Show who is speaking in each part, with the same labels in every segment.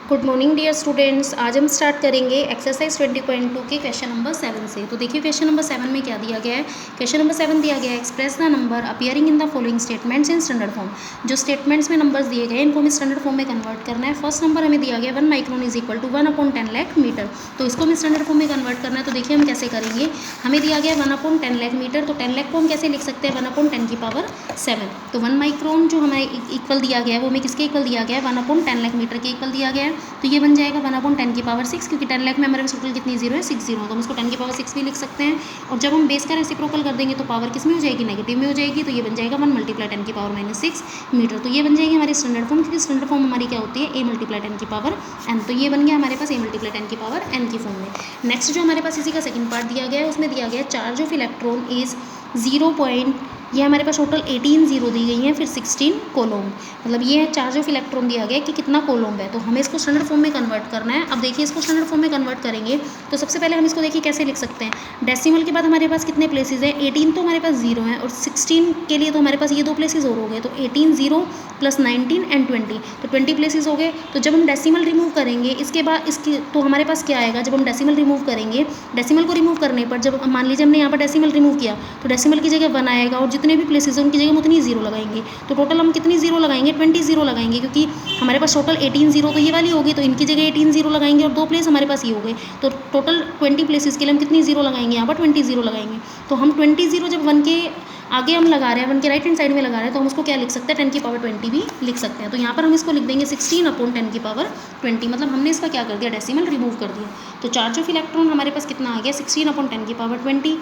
Speaker 1: Good morning dear students. आज हम start करेंगे एक्सरसाइज 20.2 के क्वेश्चन नंबर 7 से। तो देखिए क्वेश्चन नंबर 7 में क्या दिया गया है। क्वेश्चन नंबर 7 दिया गया है express the number appearing in the following statements in standard form. जो स्टेटमेंट्स में नंबर्स दिए गए हैं इनको हमें स्टैंडर्ड फॉर्म में कन्वर्ट करना है। फर्स्ट नंबर हमें दिया गया 1 micron is equal to 1/10 lakh metre. तो इसको हमें स्टैंडर्ड फॉर्म में कन्वर्ट करना है। तो देखिए हम कैसे करेंगे। हमें दिया गया 1/10 लाख मीटर, तो 10 लाख को हम कैसे लिख सकते हैं 1/10 की पावर 7। तो 1 माइक्रोन जो हमारे इक्वल दिया गया है वो हमें किसके इक्वल दिया गया है 1/10 लाख मीटर के इक्वल दिया गया है। तो ये बन जाएगा 1/10 की पावर 6, क्योंकि 10 लाख में हमारे पास टोटल कितनी जीरो है 6 जीरो, तो हम इसको 10 की पावर 6 भी लिख सकते हैं। और जब हम बेस का रेसिप्रोकल कर देंगे तो पावर किस में हो जाएगी नेगेटिव में हो जाएगी। तो ये बन जाएगा 1 × 10 की पावर -6 मीटर। तो ये बन जाएगी हमारी स्टैंडर्ड फॉर्म, क्योंकि स्टैंडर्ड फॉर्म हमारी क्या होती है a × 10 की पावर n। तो ये बन गया हमारे पास a × 10 की पावर n की फॉर्म में। नेक्स्ट जो हमारे पास इसी का सेकंड पार्ट दिया गया है उसमें दिया गया है चार्ज ऑफ इलेक्ट्रॉन इज 0. ये हमारे पास टोटल 18 जीरो दी गई हैं, फिर 16 कोलोम। मतलब ये चार्ज ऑफ इलेक्ट्रॉन दिया गया है कि कितना कोलोम है। तो हमें इसको स्टैंडर्ड फॉर्म में कन्वर्ट करना है। अब देखिए इसको स्टैंडर्ड फॉर्म में कन्वर्ट करेंगे तो सबसे पहले हम इसको देखिए कैसे लिख सकते हैं। डेसिमल के बाद हमारे पास कितने प्लेसेस हैं 18, तो हमारे पास जीरो हैं, और 16 के लिए तो हमारे पास ये दो प्लेसेस और हो गए। तो 18 जीरो प्लस 19 एंड 20, तो 20 प्लेसेस हो गए। तो जब हम डेसिमल रिमूव करेंगे इसके बाद इसकी तो हमारे पास क्या आएगा। जब हम डेसिमल रिमूव करेंगे, डेसिमल को रिमूव करने पर जब मान लीजिए हमने यहाँ पर डेसिमल रिमूव किया तो डेसिमल की जगह 1 आएगा, और जितने भी प्लेसेस हैं उनकी जगह हम उतनी जीरो लगाएंगे। तो टोटल हम कितनी जीरो लगाएंगे 20 जीरो लगाएंगे, क्योंकि हमारे पास टोटल 18 जीरो तो ये वाली होगी, तो इनकी जगह 18 जीरो लगाएंगे, और दो प्लेस हमारे पास ये हो गए। तो टोटल 20 प्लेसेस के लिए हम कितनी जीरो लगाएंगे यहाँ पर 20 जीरो लगाएंगे। तो हम 20 जीरो जब 1 के आगे हम लगा रहे हैं, 1 के राइट हैंड साइड में लगा रहे हैं, तो हम उसको क्या लिख सकते हैं 10 की पावर 20 भी लिख सकते हैं। तो यहाँ पर हम इसको लिख देंगे 16/10 की पावर 20। मतलब हमने इसका क्या कर दिया डेसिमल रिमूव कर दिया। तो चार्ज ऑफ इलेक्ट्रॉन हमारे पास कितना आ गया 16/10 की पावर 20।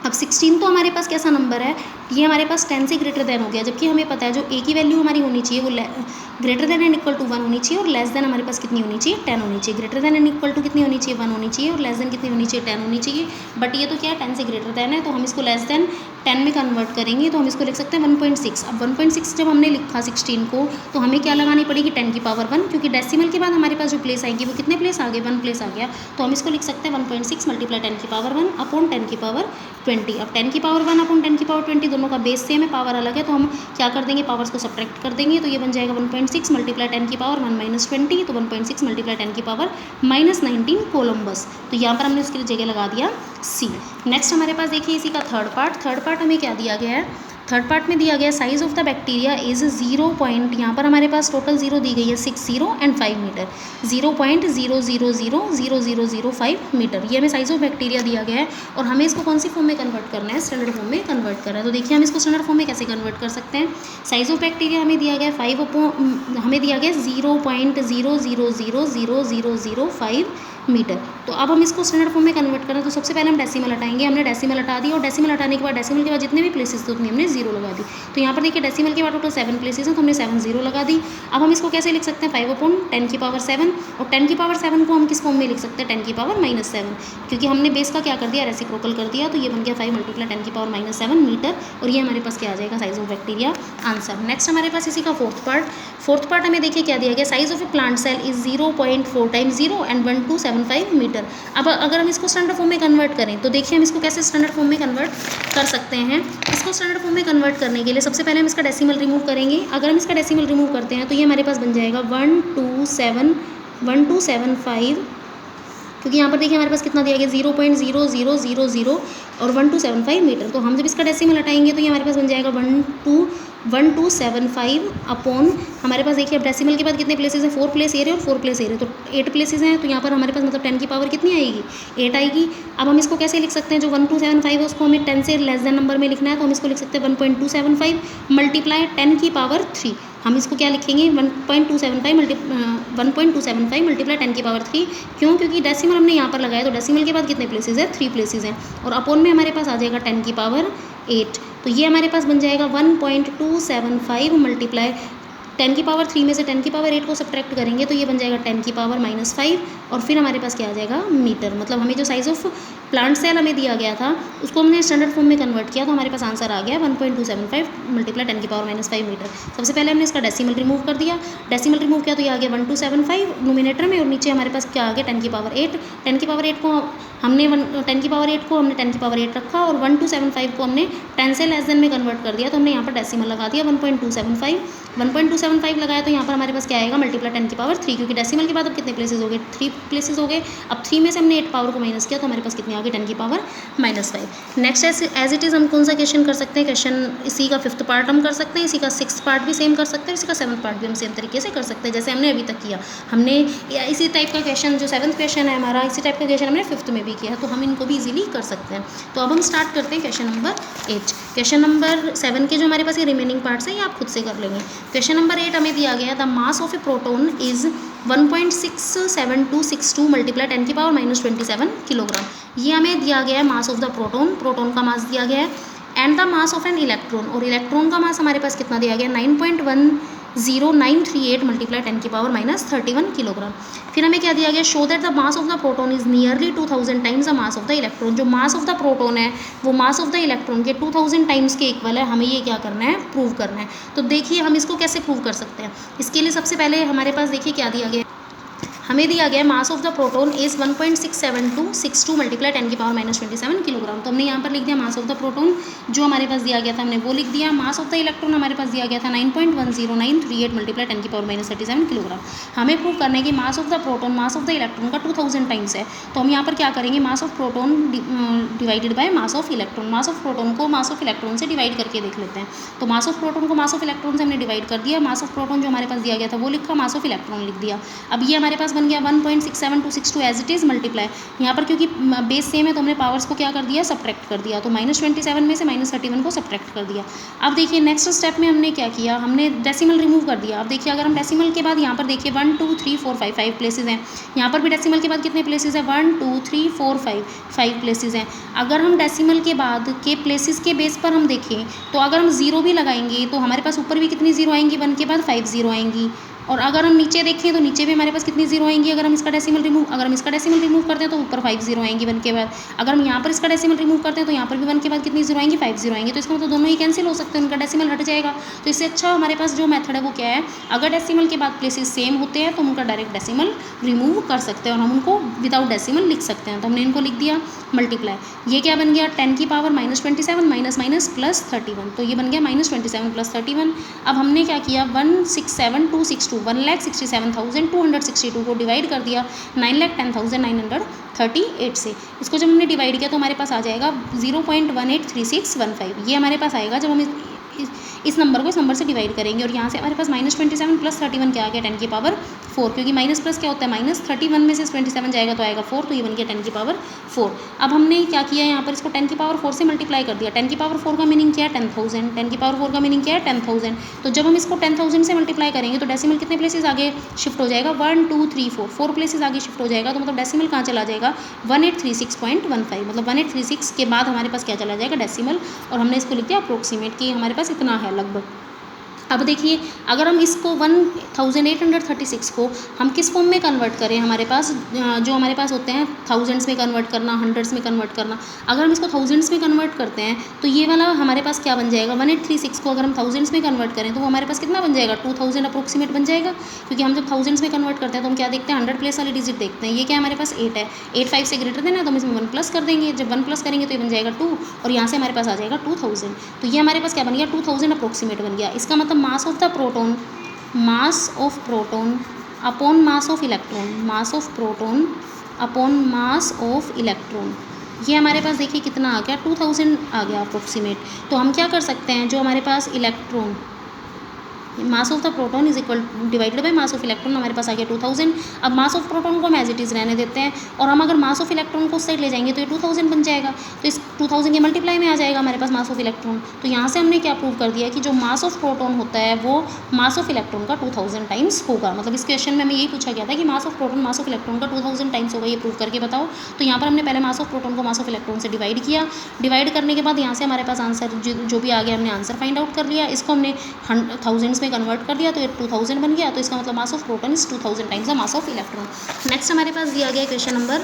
Speaker 1: अब 16 तो हमारे पास कैसा नंबर है, ये हमारे पास 10 से ग्रेटर देन हो गया, जबकि हमें पता है जो ए की वैल्यू हमारी होनी चाहिए वो greater than and equal to 1 होनी चाहिए, और लेस देन हमारे पास कितनी होनी चाहिए 10 होनी चाहिए। Greater than and equal to कितनी होनी चाहिए 1 होनी चाहिए, और लेस देन कितनी होनी चाहिए 10 होनी चाहिए। बट ये तो क्या है 10 से ग्रेटर देन है, तो हम इसको लेस देन 10 में कन्वर्ट करेंगे तो हम इसको लिख सकते हैं 1.6। अब 1.6 जब हमने लिखा 16 को तो हमें क्या लगानी पड़ेगी 10 की पावर 1, क्योंकि डेसिमल के बाद हमारे पास जो प्लेस आएंगी वो कितने प्लेस आ गए 1 प्लेस आ गया। तो हम इसको लिख सकते हैं 1.6 × 10 की पावर 1/10 की पावर 20। अब 10 की पावर 1/10 की पावर 20 दोनों का बेस सेम है, पावर अलग है, तो हम क्या कर देंगे पावर्स को सब्ट्रैक्ट कर देंगे। तो ये बन जाएगा 1.6 × 10 की पावर 1 - 20, तो 1.6 × 10 की पावर -19 कोलम्बस। तो यहाँ पर हमने उसकी जगह लगा दिया सी। नेक्स्ट हमारे पास देखिए इसी का थर्ड पार्ट हमें क्या दिया गया है। थर्ड पार्ट में दिया गया size of the bacteria is 0. यहाँ पर हमारे पास टोटल जीरो दी गई है 6 0 एंड 5 मीटर। 0.0000005 मीटर ये हमें साइज ऑफ बैक्टीरिया दिया गया है, और हमें इसको कौन सी फॉर्म में कन्वर्ट करना है स्टैंडर्ड फॉर्म में कन्वर्ट करना है। तो देखिए हम इसको स्टैंडर्ड फॉर्म में कैसे कन्वर्ट कर सकते हैं। साइज ऑफ बैक्टीरिया हमें दिया गया हमें दिया गया 0.0000005 मीटर। तो अब हम इसको स्टैंडर्ड फॉर्म में कन्वर्ट करें तो सबसे पहले हम डेसिमल हटाएंगे। हमने डेसिमल हटा दी, और डेसिमल हटाने के बाद डेसिमल के बाद जितने भी प्लेसेस थे उतनी हमने जीरो लगा दी। तो यहाँ पर देखिए डेसिमल के बाद टोटल 7 प्लेसेस हैं, तो हमने 7 जीरो लगा दी। अब हम इसको कैसे लिख सकते हैं 5/10 की पावर 7, और 10 की पावर 7 को हम किस फॉर्म में लिख सकते हैं 10 की पावर -7, क्योंकि हमने बेस का क्या कर दिया रेसिप्रोकल कर दिया। तो ये बन गया 5 × 10 की पावर -7 मीटर, और ये हमारे पास क्या आ जाएगा size of bacteria answer. Next हमारे पास इसी का फोर्थ पार्ट हमें देखिए क्या दिया गया size of a plant cell is 0.4 × 0 and 1275 metre. अब अगर हम इसको स्टैंडर्ड फॉर्म में कन्वर्ट करें तो देखिए हम इसको कैसे स्टैंडर्ड फॉर्म में कन्वर्ट कर सकते हैं। इसको स्टैंडर्ड फॉर्म में कन्वर्ट करने के लिए सबसे पहले हम इसका डेसिमल रिमूव करेंगे। अगर हम इसका डेसिमल रिमूव करते हैं तो ये हमारे पास बन जाएगा 1275, क्योंकि यहाँ पर देखिए हमारे पास कितना दिया गया 0.0000 और 1275 मीटर। तो हम जब इसका डेसिमल हटाएंगे तो ये हमारे पास बन जाएगा 1275 अपॉन हमारे पास देखिए अब डेसिमल के बाद कितने प्लेसेस हैं 4 प्लेस एरिया और 4 प्लेस एरिया, तो 8 प्लेसेस हैं। तो यहाँ पर हमारे पास मतलब 10 की पावर कितनी आएगी 8 आएगी। अब हम इसको कैसे लिख सकते हैं जो 1275 है उसको हमें 10 से लेस देन नंबर में लिखना है, तो हम इसको लिख सकते हैं 1.275 मल्टीप्लाई 10 की पावर 3। हम इसको क्या लिखेंगे 1.275 मल्टीप्लाई 10 की पावर 3। क्यों, क्योंकि डेसिमल हमने यहाँ पर लगाया, तो डेसिमल के बाद कितने प्लेसेस हैं 3 प्लेसेस हैं, और अपॉन में हमारे पास आ जाएगा 10 की पावर 8। तो ये हमारे पास बन जाएगा 1.275 मल्टीप्लाई 10 की पावर 3 में से 10 की पावर 8 को सब्ट्रैक्ट करेंगे तो ये बन जाएगा 10 की पावर -5, और फिर हमारे पास क्या आ जाएगा मीटर। मतलब हमें जो साइज ऑफ प्लांट सेल हमें दिया गया था उसको हमने स्टैंडर्ड फॉर्म में कन्वर्ट किया, तो हमारे पास आंसर आ गया 1.275 मल्टीप्लाई 10 की पावर -5 मीटर। सबसे पहले हमने इसका डेसिमल रिमूव कर दिया, डेसिमल रिमूव किया तो ये आ गया 1275 नोमिनेटर में, और नीचे हमारे पास क्या आ गया 10 की पावर 8। 10 की पावर 8 को हमने 10 की पावर 8 को हमने 10 की पावर 8 रखा, और 1275 को हमने 10 से लेस देन में कन्वर्ट कर दिया, तो हमने यहाँ पर डेसिमल लगा दिया 1.275 0.75 लगाया तो यहाँ पर हमारे पास क्या आएगा, मल्टीप्लाई 10 की पावर 3, क्योंकि डेसिमल के बाद अब कितने प्लेसेस हो गए, 3 प्लेसेस हो गए। अब 3 में से हमने 8 पावर को माइनस किया तो हमारे पास कितनी आ गई, 10 की power -5। Next as it is हम कौन सा क्वेश्चन कर सकते हैं, क्वेश्चन इसी का 5th पार्ट हम कर सकते हैं, इसी का 6th पार्ट भी सेम कर सकते हैं, इसी का 7th पार्ट भी हम सेम तरीके से कर सकते हैं जैसे हमने अभी तक किया। हमने इसी टाइप का क्वेश्चन जो 7th क्वेश्चन है हमारा, इसी टाइप का क्वेश्चन हमने 5th में भी किया, तो हम इनको भी इजीली कर सकते हैं। तो अब हम स्टार्ट करते हैं क्वेश्चन नंबर 8। क्वेश्चन नंबर 7 के जो हमारे पास ये रिमेनिंग पार्ट्स हैं ये आप खुद से कर लेंगे। क्वेश्चन नंबर 8 हमें दिया गया, the mass of A proton is 1.67262 multiply 10 की पावर -27 किलोग्राम। ये हमें दिया गया है मास ऑफ द प्रोटोन, प्रोटोन का मास दिया गया है, and the mass of an electron, और इलेक्ट्रॉन का मास हमारे पास कितना दिया गया, 9.10938 मल्टीप्लाई 10 की पावर -31 किलोग्राम। फिर हमें क्या दिया गया, show that the mass of the proton is nearly 2000 times the mass of the electron. जो मास ऑफ द प्रोटोन है वो मास ऑफ द इलेक्ट्रॉन के 2000 टाइम्स के इक्वल है। हमें ये क्या करना है, प्रूव करना है। तो देखिए हम इसको कैसे प्रूव कर सकते हैं। इसके लिए सबसे पहले हमारे पास देखिए क्या दिया गया, हमें दिया गया मास of the proton is 1.67262 multiply 10 की पावर -27 किलोग्राम। तो हमने यहाँ पर लिख दिया मास ऑफ द प्रोटोन, जो हमारे पास दिया गया था हमने वो लिख दिया। मास ऑफ द इलेक्ट्रॉन हमारे पास दिया गया था 9.10938 मल्टीप्लाई 10 की पावर -37 किलोग्राम। हमें प्रूव करना है कि मास of the proton mass of the electron का 2000 टाइम्स है। तो हम यहाँ पर क्या करेंगे, mass of proton divided by mass of electron, mass of proton को मास ऑफ इलेक्ट्रॉन से डिवाइड करके देख लेते हैं। तो मास ऑफ प्रोटोन को मास ऑफ इलेक्ट्रॉन से हमने डिवाइड कर दिया, मास ऑफ प्रोटोन जो हमारे पास दिया गया था वो लिखा, मास ऑफ इलेक्ट्रॉन लिख दिया। अब ये हमारे पास बन गया 1.67262 एज इट इज़ मल्टीप्लाई, यहाँ पर क्योंकि बेस सेम है तो हमने पावर्स को क्या कर दिया, सब्ट्रैक्ट कर दिया। तो -27 में से -31 को सब्ट्रैक्ट कर दिया। अब देखिए नेक्स्ट स्टेप में हमने क्या किया, हमने डेसिमल रिमूव कर दिया। अब देखिए अगर हम डेसिमल के बाद यहाँ पर देखिए 1 2 3 4 5 5 प्लेसेस हैं, यहाँ पर भी डेसिमल के बाद कितने प्लेसेस हैं, 1 2 3 4 5 प्लेसेस हैं। अगर हम डेसिमल के बाद के प्लेसेस के बेस पर हम देखें तो अगर हम 0 भी लगाएंगे तो हमारे पास ऊपर भी कितनी 0 आएंगी, 1 के बाद 5 0 आएंगी, और अगर हम नीचे देखें तो नीचे भी हमारे पास कितनी 0 आएंगी, अगर हम इसका डेसिमल रिमूव करते हैं तो ऊपर 5 0 आएंगी 1 के बाद। अगर हम यहाँ पर इसका डेसिमल रिमूव करते हैं तो यहाँ पर भी 1 के बाद कितनी 0 आएंगी, 5 0 आएंगी। तो इसका मतलब दोनों ही कैंसिल हो सकते हैं, उनका डेसिमल हट जाएगा। तो इससे अच्छा हमारे पास जो मेथड है वो क्या है, अगर डेसिमल के बाद प्लेसेस सेम होते हैं तो उनका डायरेक्ट डेसिमल रिमूव कर सकते हैं और हम उनको विदाउट डेसिमल लिख सकते हैं। तो हमने इनको लिख दिया मल्टीप्लाई, ये क्या बन गया, 10 की पावर -27 माइनस प्लस 31, तो ये बन गया -27 + 31। अब हमने क्या किया, 1,67,262 1,67,262 को डिवाइड कर दिया 9,10,938 से। इसको जब हमने डिवाइड किया तो हमारे पास आ जाएगा 0.183615। ये हमारे पास आएगा जब हम इस नंबर को इस नंबर से डिवाइड करेंगे, और यहाँ से हमारे पास -27 + 31 क्या आ गया, 10 की पावर 4, क्योंकि माइनस प्लस क्या होता है, -31 में से 27 जाएगा तो आएगा 4, तो ये बन गया 10 की पावर 4। अब हमने क्या किया, यहाँ पर इसको 10 की पावर 4 से मल्टीप्लाई कर दिया। 10 की पावर 4 का मीनिंग क्या है, 10,000। 10 की पावर 4 का मीनिंग क्या है, 10,000। तो जब हम इसको 10,000 से मल्टीप्लाई करेंगे तो डेसिमल कितने प्लेसेस आगे शिफ्ट हो जाएगा, 1 2 3 4 प्लेसेस आगे शिफ्ट हो जाएगा। तो मतलब डेसिमल कहाँ चला जाएगा, 1836.15, मतलब 1836 के बाद हमारे पास क्या चला जाएगा, डेसिमल, और हमने इसको लिख दिया अप्रोक्सीमेट कि हमारे पास इतना है लगभग। अब देखिए अगर हम इसको 1836 को हम किस फॉर्म में कन्वर्ट करें, हमारे पास जो हमारे पास होते हैं थाउजेंड्स में कन्वर्ट करना, हंड्रेड्स में कन्वर्ट करना। अगर हम इसको थाउजेंड्स में कन्वर्ट करते हैं तो ये वाला हमारे पास क्या बन जाएगा, 1836 को अगर हम थाउजेंड्स में कन्वर्ट करें तो वो हमारे पास कितना बन जाएगा, 2000 अप्रोक्सीमेट बन जाएगा। क्योंकि हम जब थाउजेंड्स में कन्वर्ट करते हैं तो हम क्या देखते हैं, 100 प्लेस वाली डिजिट देखते हैं। ये क्या हमारे पास 8 है, 8 5 से ग्रेटर देना, तो हम इसमें 1 प्लस कर देंगे। जब 1 प्लस करेंगे तो ये बन जाएगा 2, और यहाँ से हमारे पास आ जाएगा 2000। तो ये हमारे पास क्या बन गया, 2000 अप्रोक्सीमेट बन गया। इसका मतलब मास of the proton, mass of proton upon mass of electron, mass of proton upon mass of electron, ये हमारे पास देखिए कितना आ गया, 2000 आ गया अप्रोक्सीमेट। तो हम क्या कर सकते हैं, जो हमारे पास electron, mass of the proton is equal divided by mass of electron, हमारे पास आ गया 2000। अब मास ऑफ प्रोटोन को हम एज इट इज़ रहने देते हैं, और हम अगर मास ऑफ इलेक्ट्रॉन को उस साइड ले जाएंगे तो ये 2000 बन जाएगा। तो इस 2000 के मल्टीप्लाई में आ जाएगा हमारे पास मास ऑफ इलेक्ट्रॉन। तो यहाँ से हमने क्या प्रूव कर दिया कि जो मास ऑफ प्रोटोन होता है वो मास ऑफ इलेक्ट्रॉन का 2000 टाइम्स होगा। मतलब इस क्वेश्चन में हमें यही पूछा गया था कि mass of proton mass of electron का 2000 टाइम्स होगा, ये प्रूव करके बताओ। तो यहाँ पर हमने पहले मास ऑफ प्रोटोन को मास ऑफ इलेक्ट्रॉन से डिवाइड किया। डिवाइड करने के बाद यहाँ से हमारे पास आंसर जो भी आ गया हमने आंसर फाइंड आउट कर लिया। इसको हमने थाउजेंड्स में कन्वर्ट कर दिया तो 2000 बन गया। तो इसका मतलब mass of proton is 2000 times the mass of electron. Next हमारे पास दिया गया क्वेश्चन नंबर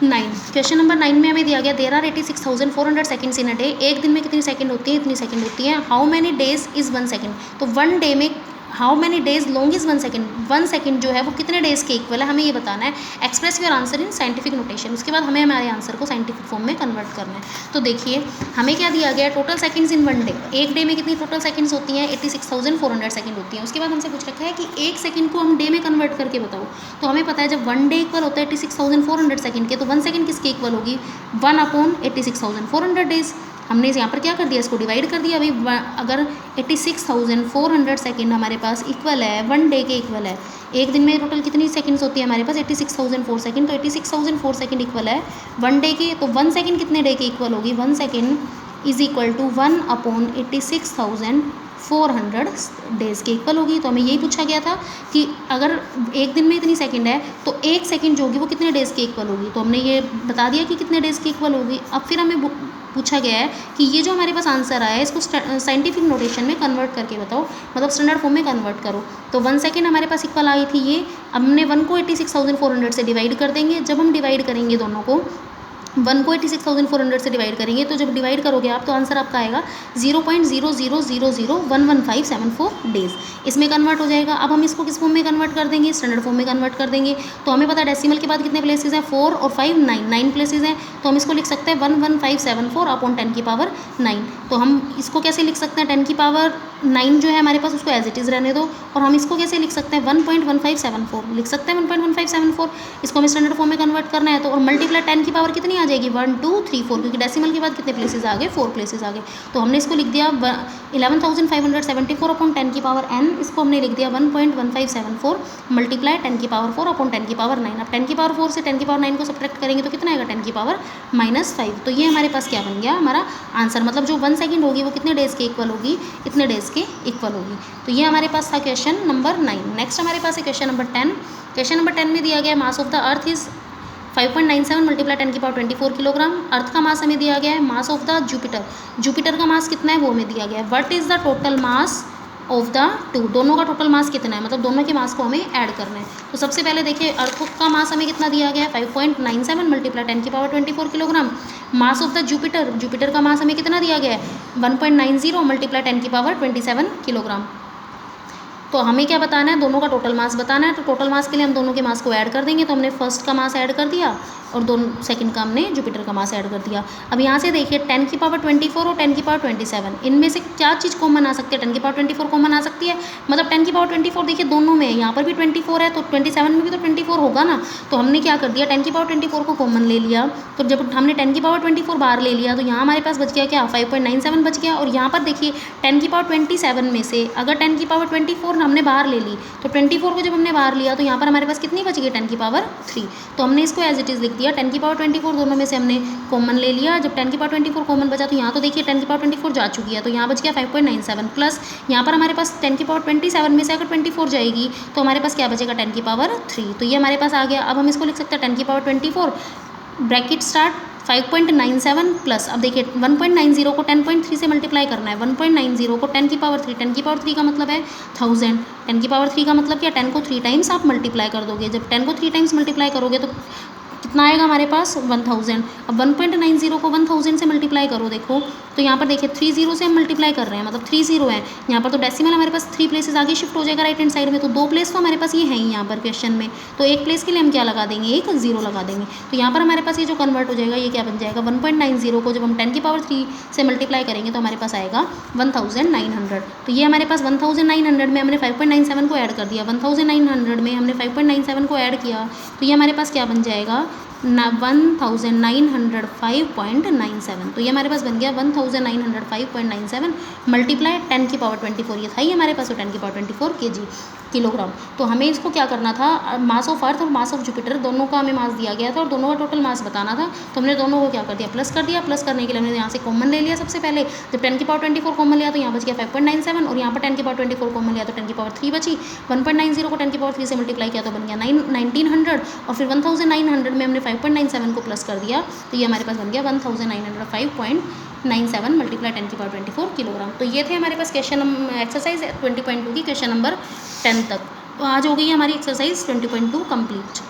Speaker 1: 9। क्वेश्चन नंबर 9 में हमें दिया गया there are 86,400 seconds in a day. एक दिन में कितनी सेकंड होती है, इतनी सेकंड होती है। How many days is 1 second. तो 1 डे में how many days long is 1 second, 1 second जो है वो कितने डेज़ के इक्वल है, हमें ये बताना है। Express your answer in scientific notation, उसके बाद हमें हमारे आंसर को साइंटिफिक फॉर्म में कन्वर्ट करना है। तो देखिए हमें क्या दिया गया है, टोटल सेकंड्स इन 1 डे, एक डे में कितनी टोटल सेकंड्स होती हैं, 86,400 सेकंड होती हैं। उसके बाद हमसे पूछ रखा है कि एक सेकंड को हम डे में कन्वर्ट करके बताओ। तो हमें पता है जब 1 डे इक्वल होता है 86,400 सेकंड के, तो 1 सेकंड किसके इक्वल होगी, 1/86,400 डेज। हमने यहाँ पर क्या कर दिया, इसको डिवाइड कर दिया। अभी अगर 86,400 सेकंड हमारे पास इक्वल है 1 डे के इक्वल है, एक दिन में टोटल कितनी सेकंड्स होती है हमारे पास, 86,004 सेकंड। तो 86,004 सेकंड इक्वल है 1 डे के, तो 1 सेकंड कितने डे के इक्वल होगी, 1 second is equal to 1/86,400 days के इक्वल होगी। तो हमें यही पूछा गया था कि अगर एक दिन में इतनी सेकंड है तो एक सेकंड जो होगी वो कितने डेज़ के इक्वल होगी। तो हमने ये बता दिया कि कितने डेज़ के इक्वल होगी। अब फिर हमें पूछा गया है कि ये जो हमारे पास आंसर आया है इसको साइंटिफिक नोटेशन में कन्वर्ट करके बताओ, मतलब स्टैंडर्ड फॉर्म में कन्वर्ट करो। तो 1 सेकंड हमारे पास इक्वल आई थी ये, अब हमने 1 को 86,400 से डिवाइड कर देंगे। जब हम डिवाइड करेंगे दोनों को, 1 को 86,400 से डिवाइड करेंगे, तो जब डिवाइड करोगे आप तो आंसर आपका आएगा 0.000011574 डेज़, इसमें कन्वर्ट हो जाएगा। अब हम इसको किस फॉर्म में कन्वर्ट कर देंगे, स्टैंडर्ड फॉर्म में कन्वर्ट कर देंगे। तो हमें पता है डेसिमल के बाद कितने प्लेसेस हैं, 4 और 5 9 प्लेसेस हैं। तो हम इसको लिख सकते हैं 11574 अपॉन 10 की पावर 9। तो हम इसको कैसे लिख सकते हैं, 10 की पावर 9 जो है हमारे पास उसको एज इट इज़ रहने दो, और हम इसको कैसे लिख सकते हैं 1.1574 लिख सकते हैं 1.1574। इसको हमें स्टैंडर्ड फॉर्म में कन्वर्ट करना है तो, और मल्टीप्लाई 10 की पावर कितनी आ जाएगी 1 2 3 4, क्योंकि डेसिमल के बाद कितने प्लेसेस आ गए, 4 प्लेसेस आ गए। तो हमने इसको लिख दिया 11,574 अपॉन 10 की पावर n, इसको हमने लिख दिया 1.1574 मल्टीप्लाई 10 की पावर 4 अपॉन 10 की पावर 9। अब 10 की पावर 4 से 10 की पावर 9 को सब्ट्रैक्ट करेंगे तो कितना आएगा 10 की पावर -5। तो ये हमारे पास क्या बन गया हमारा आंसर, मतलब जो 1 सेकंड होगी वो कितने डेज़ के इक्वल होगी, इतने डेज़ के इक्वल होगी। तो ये हमारे पास था क्वेश्चन नंबर 9। नेक्स्ट हमारे पास है क्वेश्चन नंबर 10। क्वेश्चन नंबर 10 में दिया गया मास of the earth is 5.97 multiply 10 की पावर 24 किलोग्राम। अर्थ का मास हमें दिया गया है। मास ऑफ द जुपिटर, जुपिटर का मास कितना है वो हमें दिया गया है। What is the total mass of the two, दोनों का टोटल मास कितना है, मतलब दोनों के मास को हमें ऐड करना है। तो सबसे पहले देखिए अर्थ का मास हमें कितना दिया गया है 5.97 मल्टीप्लाई 10 की power 24 kilogram. Mass of the Jupiter, Jupiter का मास हमें कितना दिया गया है 1.90 मल्टीप्लाई 10 की पावर 27 किलोग्राम। तो हमें क्या बताना है, दोनों का टोटल मास बताना है। तो टोटल मास के लिए हम दोनों के मास को ऐड कर देंगे। तो हमने फर्स्ट का मास ऐड कर दिया और दोनों सेकंड का हमने जुपिटर का मास ऐड कर दिया। अब यहाँ से देखिए 10 की पावर 24 और 10 की पावर 27, इनमें से क्या चीज़ कॉमन आ सकती है, 10 की पावर 24 कॉमन आ सकती है। मतलब 10 की पावर 24 देखिए दोनों में, यहाँ पर भी 24 है तो 27 में भी तो 24 होगा ना। तो हमने क्या कर दिया 10 की पावर 24 को कॉमन ले लिया। तो जब हमने 10 की पावर 24 बाहर ले लिया तो यहाँ हमारे पास बच गया क्या 5.97 बच गया। और यहाँ पर देखिए 10 की पावर 27 में से अगर 10 की पावर 24 हमने बाहर ले ली तो 24 को जब हमने बाहर लिया तो यहाँ पर हमारे पास कितनी बच गई 10 की पावर 3। तो हमने इसको एज इट इज़ लिख दिया 10 की पावर 24 दोनों में से हमने कॉमन ले लिया। जब 10 की पावर 24 कॉमन बचा तो यहाँ तो देखिए 10 की पावर 24 जा चुकी है तो यहाँ बच गया 5.97 प्लस यहाँ पर हमारे पास 10 की पावर 27 में से अगर 24 जाएगी तो हमारे पास क्या बचेगा 10 की पावर 3। तो ये हमारे पास आ गया। अब हम इसको लिख सकते हैं 10 की पावर 24 ब्रैकेट स्टार्ट 5.97 प्लस, अब देखिए 1.90 को 10.3 से मल्टीप्लाई करना है। 1.90 को 10 की पावर 3, 10 की पावर 3 का मतलब है 1000, 10 की पावर 3 का मतलब क्या 10 को 3 टाइम्स आप मल्टीप्लाई कर दोगे। जब 10 को 3 टाइम्स मल्टीप्लाई करोगे तो कितना आएगा हमारे पास 1000। अब 1.90 को 1000 से मल्टीप्लाई करो, देखो तो यहाँ पर देखिए 30 से हम मल्टीप्लाई कर रहे हैं, मतलब 30 है यहाँ पर। तो डेसिमल हमारे पास 3 प्लेसेस आगे शिफ्ट हो जाएगा राइट हैंड साइड में। तो 2 प्लेस तो हमारे पास ये है ही यहाँ पर क्वेश्चन में। तो एक प्लेस के लिए हम क्या लगा देंगे, एक 0 लगा देंगे। तो यहाँ पर हमारे पास ये जो कन्वर्ट हो जाएगा ये क्या बन जाएगा 1.90 को जब हम 10 की पावर 3 से मल्टीप्लाई करेंगे तो हमारे पास आएगा 1900। तो ये हमारे पास 1900 में हमने 5.97 को ऐड कर दिया। 1900 में हमने 5.97 को ऐड किया तो ये हमारे पास क्या बन जाएगा 1905.97। तो ये हमारे पास बन गया 1905.97 मल्टीप्लाई 10 की पावर 24, ये था ही हमारे पास 10 की पावर 24 kg किलोग्राम। तो हमें इसको क्या करना था, मास ऑफ अर्थ और मास ऑफ जुपिटर दोनों का हमें मास दिया गया था और दोनों का टोटल मास बताना था। तो हमने दोनों को क्या कर दिया प्लस कर दिया। प्लस करने के लिए हमने यहाँ से कॉमन ले लिया। सबसे पहले जब 10 की पावर 24 कॉमन लिया तो यहाँ बच गया 5.97 और यहाँ पर 10 की पावर 24 कॉमन लिया तो 10 की पावर 3 बची। 1.90 को 10 की पावर 3 से मल्टीप्लाई किया तो बन गया 1900 और फिर 1900 में हमने 5.97 को प्लस कर दिया तो ये हमारे पास बन गया 1905.97 मल्टीप्लाई 10 की पावर 24 किलोग्राम। तो ये थे हमारे पास क्वेश्चन एक्सरसाइज 20.2 की क्वेश्चन नंबर 10 तक। तो आज हो गई हमारी एक्सरसाइज 20.2 कंप्लीट।